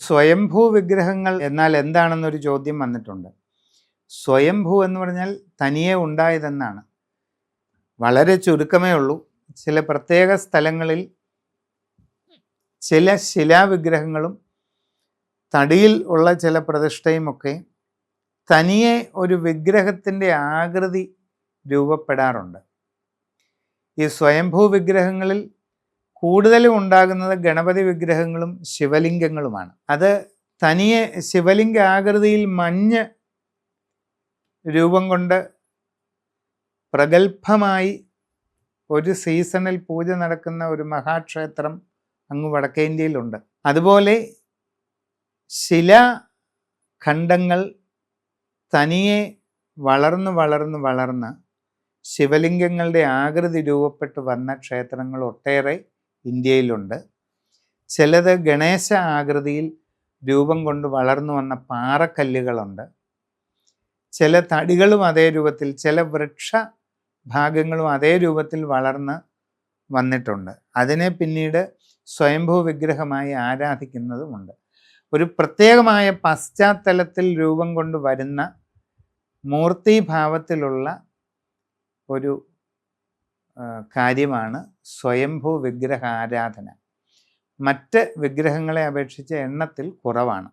സ്വയംഭൂ വിഗ്രഹങ്ങൾ എന്നാൽ എന്താണെന്നൊരു ചോദ്യം വന്നിട്ടുണ്ട്. സ്വയംഭൂ എന്ന് പറഞ്ഞാൽ തനിയെ ഉണ്ടായതെന്നാണ്. വളരെ ചുരുക്കമേ ഉള്ളൂ. ചില പ്രത്യേക സ്ഥലങ്ങളിൽ ചില ശിലാവിഗ്രഹങ്ങളും തടിയിൽ ഉള്ള ചില പ്രതിഷ്ഠയുമൊക്കെ തനിയെ ഒരു വിഗ്രഹത്തിൻ്റെ ആകൃതി രൂപപ്പെടാറുണ്ട്. ഈ സ്വയംഭൂ വിഗ്രഹങ്ങളിൽ കൂടുതലും ഉണ്ടാകുന്നത് ഗണപതി വിഗ്രഹങ്ങളും ശിവലിംഗങ്ങളുമാണ്. അത് തനിയെ ശിവലിംഗ ആകൃതിയിൽ മഞ്ഞ് രൂപം കൊണ്ട് പ്രഗത്ഭമായി ഒരു സീസണിൽ പൂജ നടക്കുന്ന ഒരു മഹാക്ഷേത്രം അങ്ങ് വടക്കേ ഇന്ത്യയിലുണ്ട്. അതുപോലെ ശിലാഖണ്ഡങ്ങൾ തനിയെ വളർന്ന് ശിവലിംഗങ്ങളുടെ ആകൃതി രൂപപ്പെട്ട് വന്ന ക്ഷേത്രങ്ങൾ ഒട്ടേറെ ഇന്ത്യയിലുണ്ട്. ചിലത് ഗണേശ ആകൃതിയിൽ രൂപം കൊണ്ട് വളർന്നു വന്ന പാറക്കല്ലുകളുണ്ട്. ചില തടികളും അതേ രൂപത്തിൽ, ചില വൃക്ഷ ഭാഗങ്ങളും അതേ രൂപത്തിൽ വളർന്ന് വന്നിട്ടുണ്ട്. അതിനെ പിന്നീട് സ്വയംഭൂ വിഗ്രഹമായി ആരാധിക്കുന്നതുമുണ്ട്. ഒരു പ്രത്യേകമായ പശ്ചാത്തലത്തിൽ രൂപം കൊണ്ട് വരുന്ന മൂർത്തിഭാവത്തിലുള്ള ഒരു കാര്യമാണ് സ്വയംഭൂ വിഗ്രഹ ആരാധന. മറ്റ് വിഗ്രഹങ്ങളെ അപേക്ഷിച്ച് എണ്ണത്തിൽ കുറവാണ്.